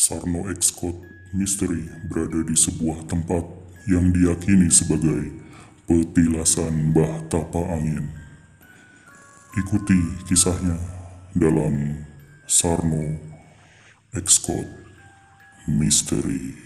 Sarno X-Code Misteri berada di sebuah tempat yang diyakini sebagai petilasan Mbah Tapa Angin. Ikuti kisahnya dalam Sarno X-Code Misteri.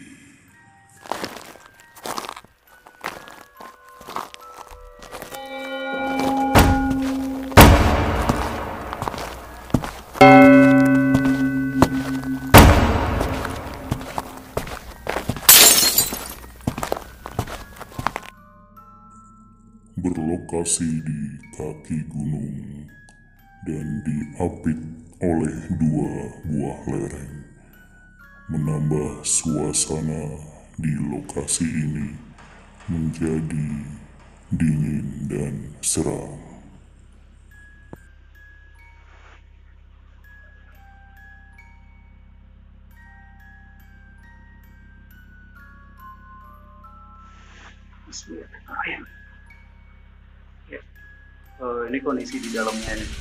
Berlokasi di kaki gunung dan diapit oleh dua buah lereng, menambah suasana di lokasi ini menjadi dingin dan seram. Bismillahirrahmanirrahim. Ya, ini kondisi di dalamnya nih.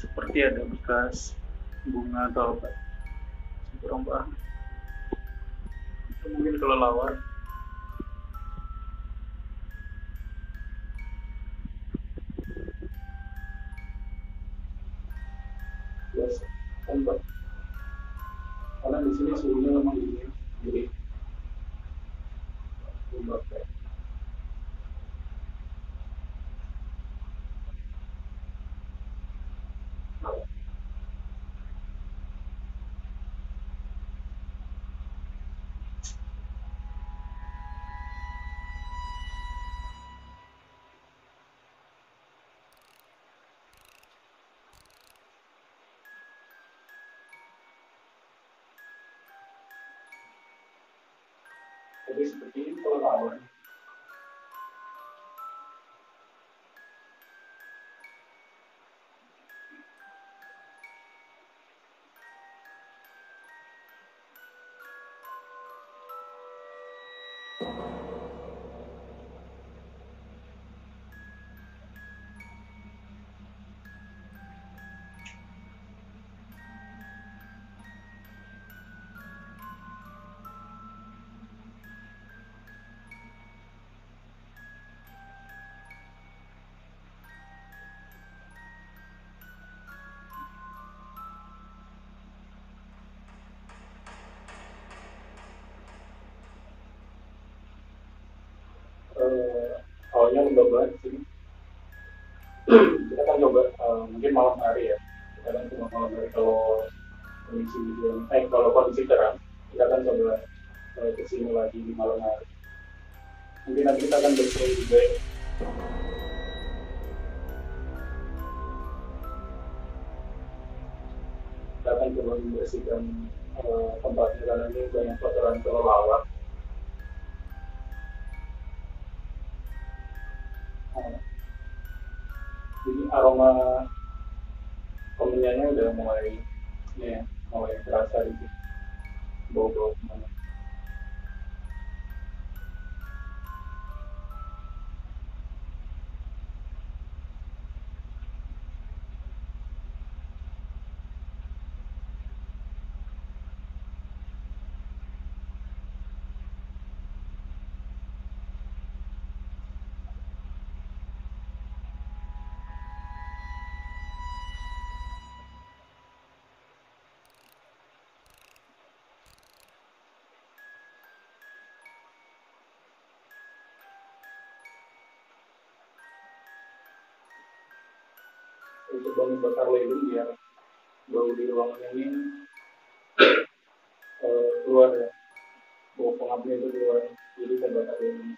Seperti ada bekas bunga atau apa, kurang paham. Mungkin kelelawar. Biasa, tempat. Karena di sini suhunya memang dingin, jadi lembab ya. Jadi seperti ini kelelawar. Awalnya lembab banget sih. Kita kan coba mungkin malam hari ya. Kita kan cuma malam hari kalau kondisi hujan. Kalau kondisi terang, kita kan coba kesini lagi di malam hari. Mungkin nanti kita akan bersuara juga ya. Kita akan coba membersihkan tempatnya karena ini banyak kotoran kelelawar. Jadi aroma kemenyannya udah mulai ya, mulai terasa di bau-bau semuanya. Coba membakar lilin biar bau di ruangan ini keluar ya, bau pengapnya itu keluar. Jadi saya bakar lilin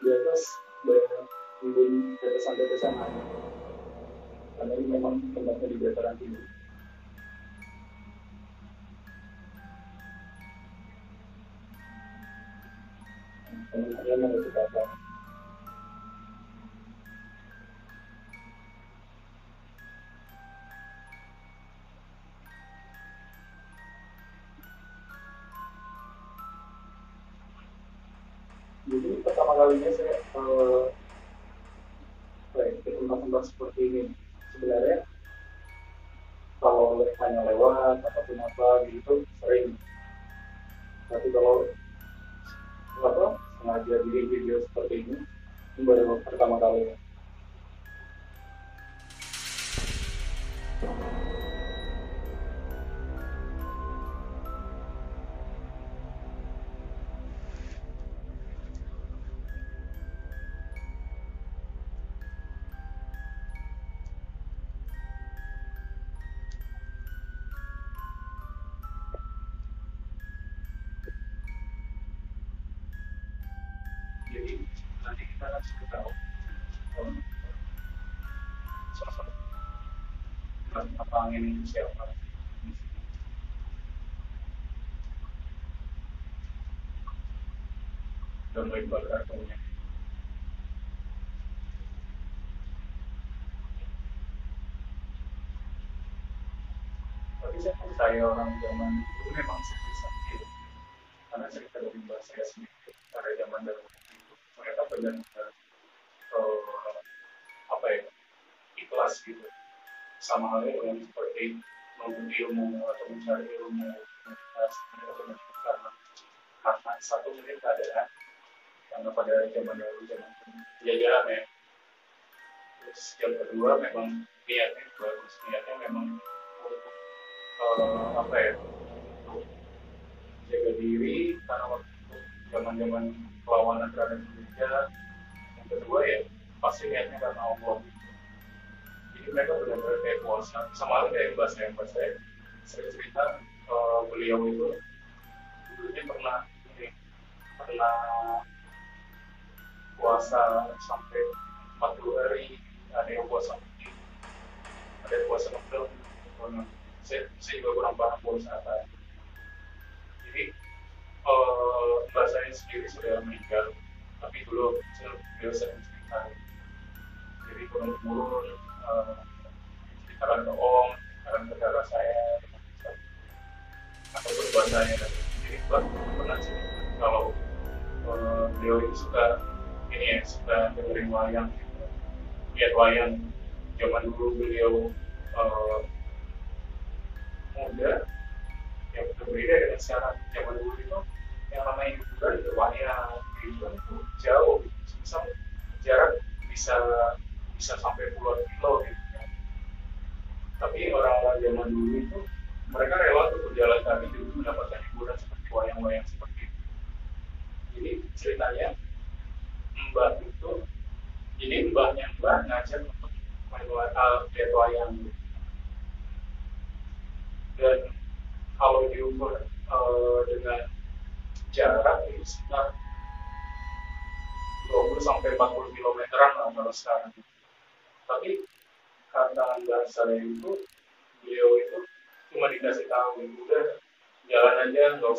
di atas banyak lilin tetesan-tetesan air karena ini memang tempatnya di dataran tinggi. Teman-teman mau kita apa? Jadi pertama kalinya saya ke tempat-tempat seperti ini. Sebenarnya kalau hanya lewat ataupun apa gitu sering, tapi kalau apa sengaja bikin video seperti ini baru pertama kali. Jadi nanti kita akan sudah tahu sosok apa angin itu siapa dan baik bakar punya. Tapi saya percaya orang zaman itu memang seperti itu, karena cerita dari mbak saya sendiri pada zaman dahulu itu mereka benar-benar apa ya, ikhlas gitu, sama halnya dengan seperti menuntut ilmu atau mencari ilmu meditasi, mereka benar-benar karena satu mungkin keadaan, karena pada zaman dahulu zaman penjajahan ya. Terus yang kedua memang niatnya bagus, niatnya memang untuk apa ya, untuk jaga diri karena waktu itu zaman-zaman perlawanan terhadap Indonesia. Yang kedua ya pasti niatnya karena Allah. Jadi mereka benar-benar kayak puasa, sama halnya kayak mbak saya sering cerita beliau itu dulunya pernah puasa sampai 40 hari, ada yang puasa mungkin, ada yang puasa nafil. Saya juga kurang paham puasa apa. Jadi mbak saya sendiri sudah meninggal, tapi dulu beliau sering cerita. Jadi turun-turun ceritakan ke om, ceritakan ke saudara saya, ataupun buat saya. Jadi mbak pernah cerita kalau beliau itu suka ini ya, suka dengerin wayang, gitu. Lihat wayang zaman dulu beliau uh, muda, yang berbeda dengan sekarang. Zaman dulu itu yang namanya hiburan itu wayang, hiburan itu jauh, misal jarak bisa bisa sampai puluhan kilo gitu ya. Tapi orang-orang zaman dulu itu mereka rela untuk berjalan kaki demi mendapatkan hiburan seperti wayang-wayang seperti itu. Jadi ceritanya mbak itu, jadi mbaknya mbak ngajak untuk lihat wayang, dan kalau diukur dengan jarak itu sekitar 20 sampai 40 kilometeran lah kalau sekarang. Tapi kata mbak saya itu, beliau itu cuma dikasih tahu udah jalan aja, nggak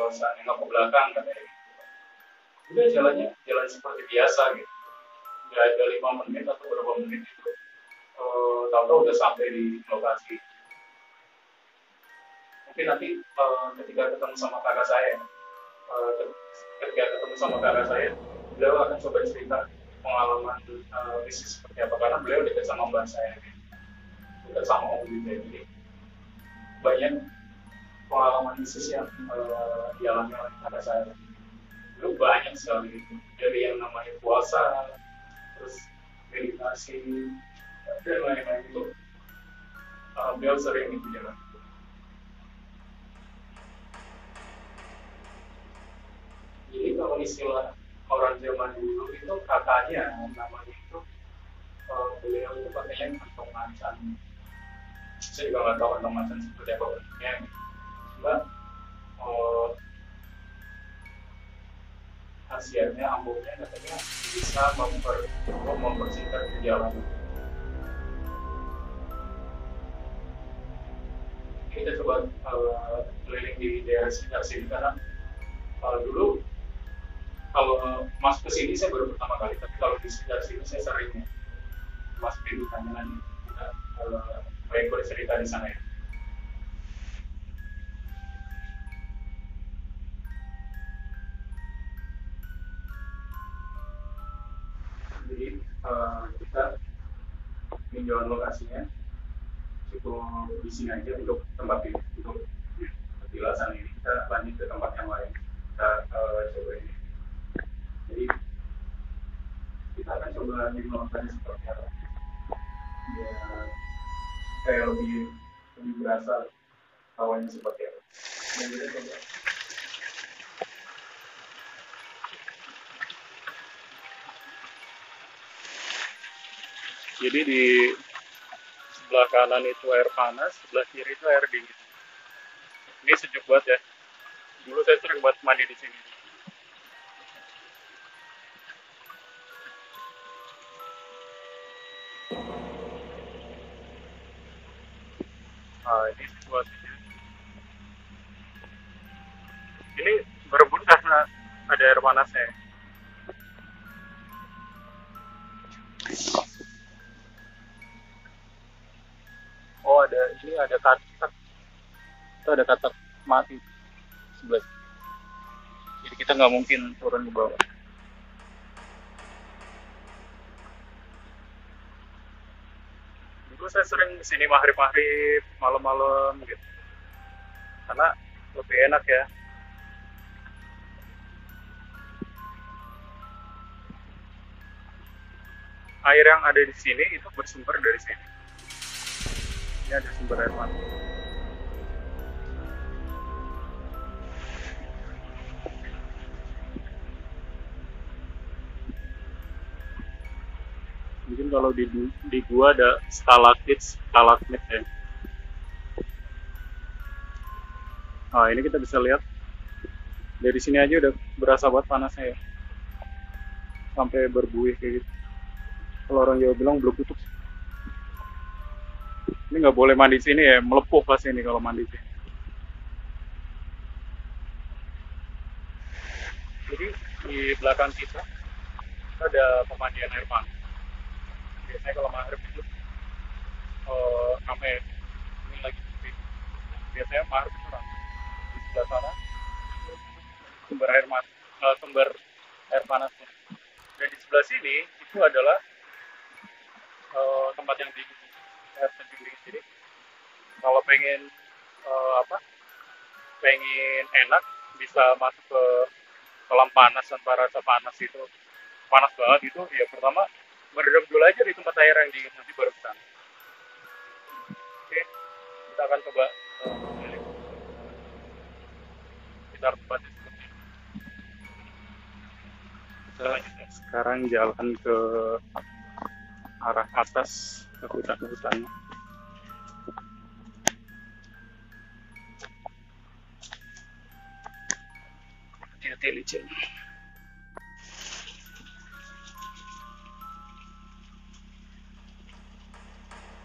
usah nengok ke belakang katanya. Udah jalannya jalan seperti biasa gitu, nggak ada 5 menit atau berapa menit itu tahu-tahu udah sampai di lokasi. Mungkin nanti ketika ketemu sama kakak saya, ketika ketemu sama kakak saya, beliau akan coba cerita pengalaman bisnis seperti apa, karena beliau dekat sama mbak saya, dekat sama om gitu ya. Jadi banyak pengalaman bisnis yang dialami oleh kakak saya. Itu banyak sekali gitu, dari yang namanya puasa, terus meditasi dan lain-lain itu beliau sering itu jalan. Jadi kalau istilah orang zaman dulu itu katanya namanya itu beliau itu pakainya kantong macan. Saya juga nggak tahu kantong macan seperti apa bentuknya. Cuma khasiatnya ampuhnya katanya bisa mempersingkat perjalanan. Kita coba keliling di daerah sekitar sini, karena dulu kalau masuk ke sini saya baru pertama kali, tapi kalau di sekitar sini saya sering masuk di hutan. Kita baik bercerita di sana ya. kita tinjauan lokasinya cukup di sini aja untuk tempat ini, untuk petilasan ini. Kita lanjut ke tempat yang lain, kita coba ini. Jadi kita akan coba dimulai seperti apa ya, kayak lebih berasa awalnya seperti apa. Dan kita coba. Jadi di sebelah kanan itu air panas, sebelah kiri itu air dingin. Ini sejuk banget ya. Dulu saya sering buat mandi di sini. Nah, ini situasinya. Ini berebut karena ada air panasnya. Oh, ada katak. Itu ada katak mati sebelah. Jadi kita nggak mungkin turun ke bawah. Dulu saya sering kesini maghrib-maghrib, malam-malam gitu. Karena lebih enak ya. Air yang ada di sini itu bersumber dari sini. Ini ada sumber air mati. Mungkin kalau di gua ada stalagmit ya. Nah, ini kita bisa lihat dari sini aja udah berasa banget panasnya ya. Sampai berbuih kayak gitu. Kalau orang Jawa bilang belum tutup. Ini nggak boleh mandi sini ya, melepuh pas ini kalau mandi sini. Jadi di belakang kita ada pemandian air panas. Biasanya kalau maghrib itu ramai. Ini lagi sepi. Biasanya maghrib itu ramai. Di sebelah sana sumber air panasnya. Dan di sebelah sini itu adalah tempat yang dingin, air terjun dingin. Jadi kalau pengen pengen enak bisa masuk ke kolam panas tanpa rasa panas itu panas banget itu ya, pertama berendam dulu aja di tempat air yang dingin, nanti baru kesana. Oke, kita akan coba sekitar tempatnya seperti ini. Sekarang jalan ke arah atas ke hutan-hutan. Hati-hati licin.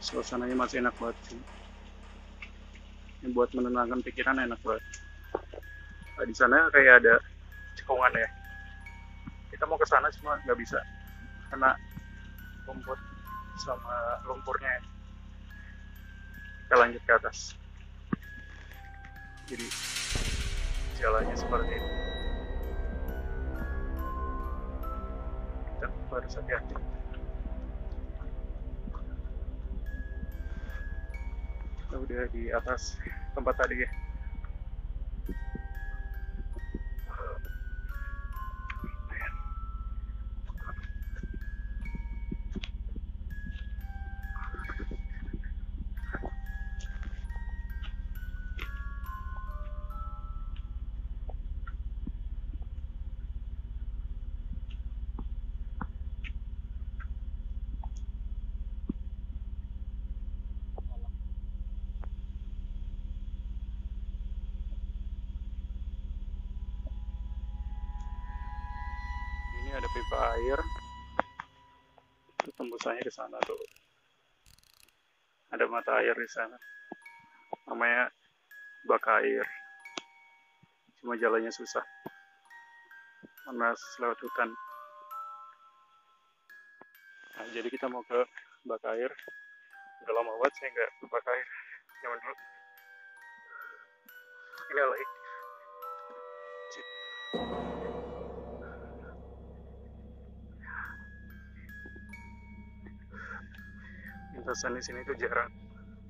Suasananya masih enak banget sih. Ini buat menenangkan pikiran enak banget. Nah, di sana kayak ada cekungan ya. Kita mau ke sana cuma nggak bisa karena rumput sama lumpurnya. Kita lanjut ke atas. Jadi jalannya seperti ini. Kita harus hati-hati. Kita udah di atas tempat tadi ya. Ini ada pipa air, itu tembusannya ke sana tuh. Ada mata air di sana, namanya bak air. Cuma jalannya susah, karena lewat hutan. Nah, jadi kita mau ke bak air. Udah lama banget saya nggak ke bak air. Zaman dulu. Ini lagi. pantesan di sini tuh jarang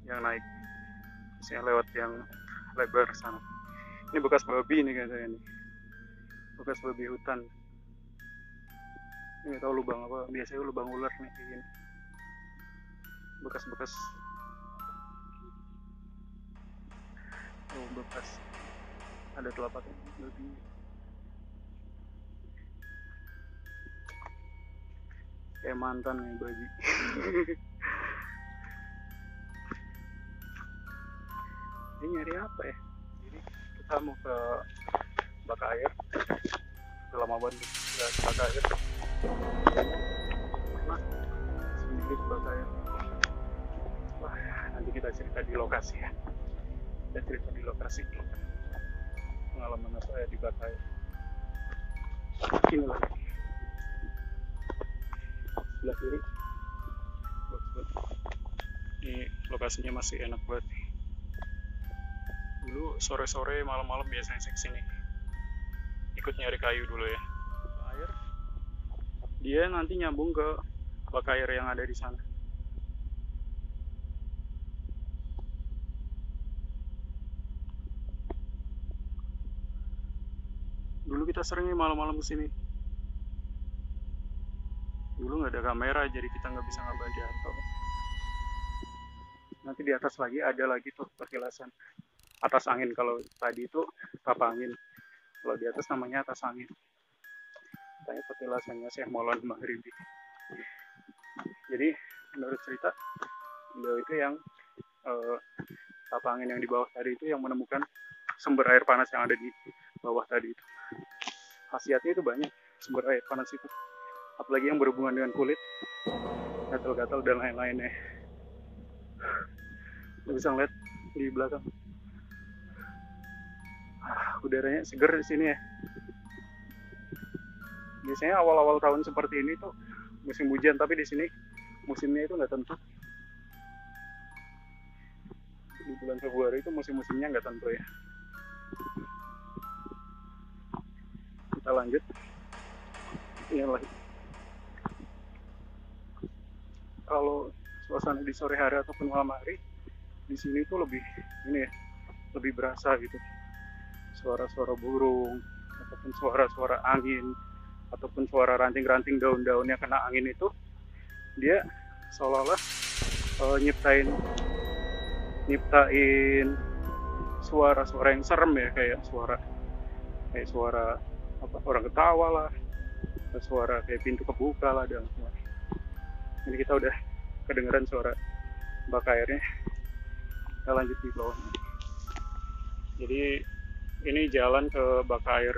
yang naik, biasanya lewat yang lebar sana. Ini bekas babi nih katanya nih, bekas babi hutan. Ini nggak tahu lubang apa, biasanya lubang ular nih kayak gini, bekas-bekas. Oh, bekas ada telapak babi. Kayak mantan nih babi. Ini nyari apa ya? Jadi kita mau ke bak air. Udah lama banget nggak ke bak air. Nah, sendiri ke bak air. Wah, nanti kita cerita di lokasi ya. Kita cerita di lokasi. Pengalaman apa ya di bak air. Ini lagi. Sebelah kiri. Ini lokasinya masih enak banget. Dulu sore-sore malam-malam biasanya saya kesini ikut nyari kayu dulu ya. Air dia nanti nyambung ke bak air yang ada di sana. Dulu kita sering malam-malam kesini. Dulu nggak ada kamera jadi kita nggak bisa ngambil jatuh. Nanti di atas lagi ada lagi tuh perkilasan atas angin. Kalau tadi itu tapa angin, kalau di atas namanya atas angin. Tanya petilasannya Syekh Maulana Maghribi. Jadi menurut cerita beliau itu yang tapa angin yang di bawah tadi itu yang menemukan sumber air panas yang ada di bawah tadi itu. Khasiatnya itu banyak sumber air panas itu, apalagi yang berhubungan dengan kulit, gatal-gatal dan lain-lainnya. Bisa ngeliat di belakang. Udaranya seger di sini ya. Biasanya awal-awal tahun seperti ini tuh musim hujan, tapi di sini musimnya itu nggak tentu. Di bulan Februari itu musim-musimnya nggak tentu ya. Kita lanjut. Ini lagi. Kalau suasana di sore hari ataupun malam hari di sini tuh lebih ini ya, lebih berasa gitu. Suara-suara burung, ataupun suara-suara angin, ataupun suara ranting-ranting daun-daunnya kena angin itu, dia seolah-olah nyiptain suara-suara yang serem ya, kayak suara apa, orang ketawa lah, suara kayak pintu kebuka lah, dan semua. Ini kita udah kedengeran suara bak airnya. Kita lanjut di bawah. Jadi ini jalan ke bak air.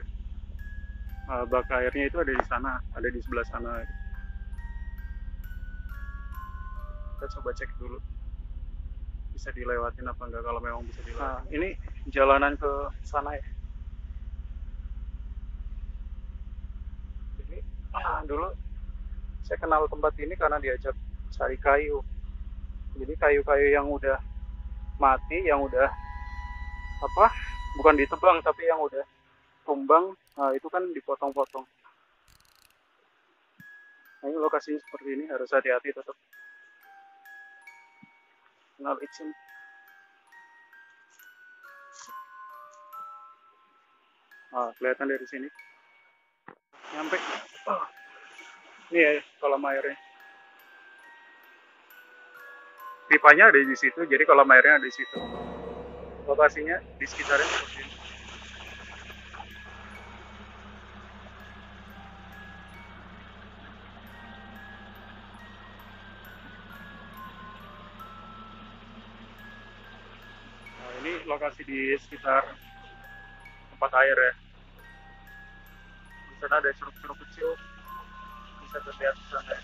Bak airnya itu ada di sana, ada di sebelah sana. Kita coba cek dulu bisa dilewatin apa enggak, kalau memang bisa dilewatin. Ini jalanan ke sana ya. Jadi dulu saya kenal tempat ini karena diajak cari kayu. Jadi kayu-kayu yang udah mati, yang udah apa, bukan ditebang tapi yang udah tumbang, itu kan dipotong-potong. Nah, ini lokasinya seperti ini, harus hati-hati tetap. Kenal izin. Kelihatan dari sini. Nyampe. Ini ya kolam airnya. Pipanya ada di situ, jadi kolam airnya ada di situ. Lokasinya di sekitarnya seperti ini. Nah, ini lokasi di sekitar tempat air ya. Di sana ada curug-curug kecil, bisa terlihat di sana.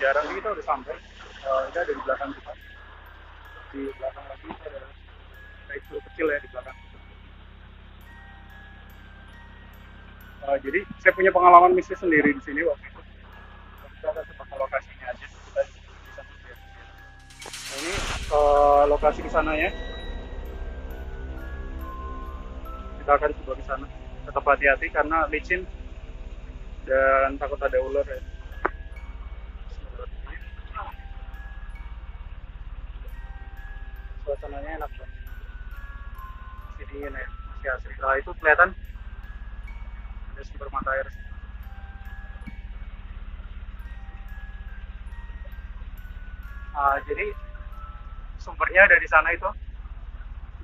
Jarang kita udah sampai. Ini ada di belakang kita. Di belakang lagi ada kayak curug kecil ya di belakang. Jadi saya punya pengalaman mistis sendiri di sini waktu itu. Kita ada tempat lokasinya aja. Kita bisa melihat. Nah, ini lokasi ke sana ya. Kita akan coba ke sana. Tetap hati-hati karena licin dan takut ada ular ya. suasananya enak banget, masih dingin ya, masih asri. Nah itu kelihatan ada sumber mata air. Jadi sumbernya ada di sana itu.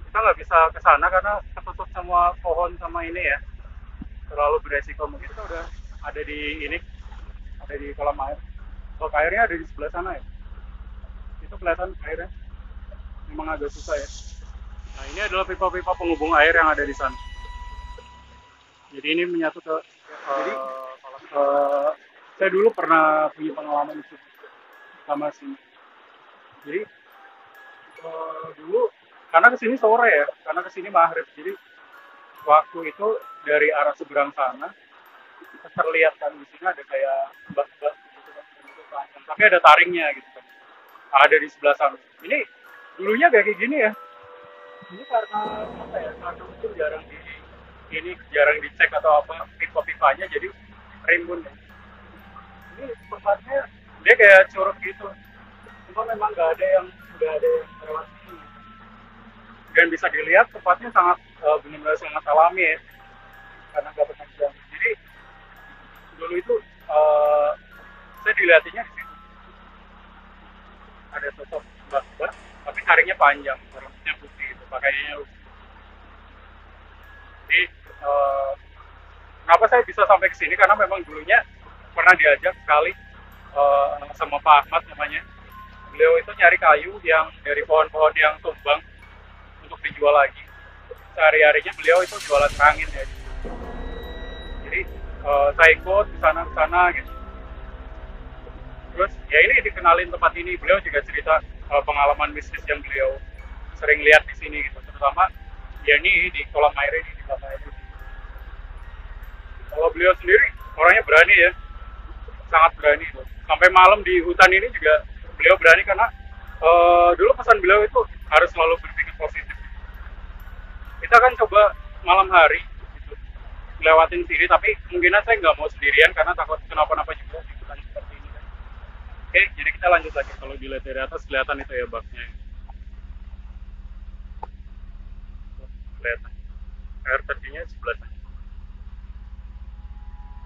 Kita nggak bisa ke sana karena ketutup semua pohon sama ini ya. Terlalu beresiko. Mungkin kita udah ada di ini, ada di kolam air. Kalau airnya ada di sebelah sana ya. Itu kelihatan airnya. Memang agak susah ya. Nah ini adalah pipa-pipa penghubung air yang ada di sana. Jadi ini menyatu ke. Saya dulu pernah punya pengalaman itu sama sini. Jadi dulu karena kesini sore ya, karena kesini maghrib, jadi waktu itu dari arah seberang sana terlihat kan di sini ada kayak bak-bak gitu kan, panjang, tapi ada taringnya gitu kan, ada di sebelah sana. Ini dulunya kayak gini ya. Ini karena apa ya? Karena itu jarang dicek atau apa pipa-pipanya, jadi rimbun ya. Ini tempatnya dia kayak curug gitu. Cuma memang nggak ada yang lewat sini. Dan bisa dilihat tempatnya sangat benar-benar sangat alami ya, karena nggak pernah dibangun. Jadi dulu itu saya dilihatnya di situ ada sosok mbak-mbak, tapi taringnya panjang, rambutnya putih, itu pakaiannya lucu. Jadi kenapa saya bisa sampai ke sini? Karena memang dulunya pernah diajak sekali sama Pak Ahmad namanya. Beliau itu nyari kayu yang dari pohon-pohon yang tumbang untuk dijual lagi. Sehari-harinya beliau itu jualan angin ya. Jadi saya ikut ke sana gitu. Terus ya ini dikenalin tempat ini. Beliau juga cerita pengalaman bisnis yang beliau sering lihat di sini gitu. Terutama ya ini di kolam air ini, di kolam air ini. Kalau beliau sendiri orangnya berani ya, sangat berani. Sampai malam di hutan ini juga beliau berani karena dulu pesan beliau itu harus selalu berpikir positif. Kita kan coba malam hari gitu, lewatin sini, tapi kemungkinan saya nggak mau sendirian karena takut kenapa-napa juga di hutan seperti ini kan. Oke, jadi kita lanjut lagi. Kalau dilihat dari atas kelihatan itu ya baknya. Kelihatan air terjunnya sebelah sana.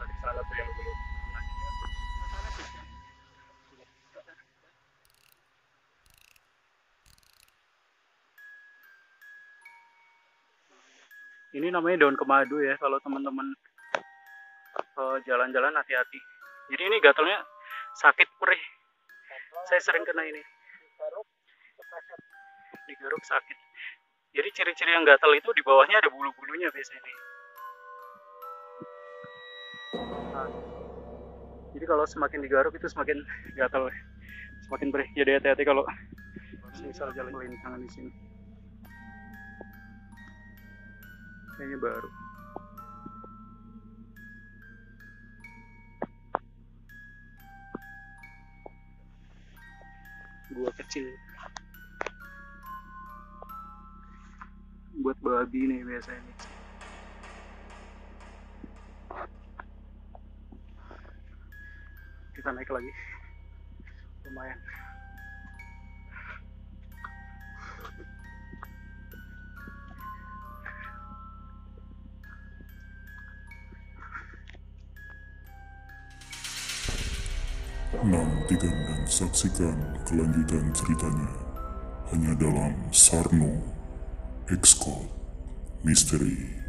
Tadi sana tuh yang belum. Ini namanya daun kemadu ya, kalau teman-teman jalan-jalan hati-hati. Jadi ini gatalnya sakit perih. Saya sering kena ini. Digaruk sakit. Jadi ciri-ciri yang gatal itu di bawahnya ada bulu-bulunya biasanya nih. Nah, jadi kalau semakin digaruk itu semakin gatal, semakin perih. Jadi hati-hati kalau misal jalan melintangan di sini. Kayaknya baru. Gua kecil. Buat babi nih biasanya. Kita naik lagi. Lumayan. Nantikan dan saksikan kelanjutan ceritanya hanya dalam Sarno X Code Misteri.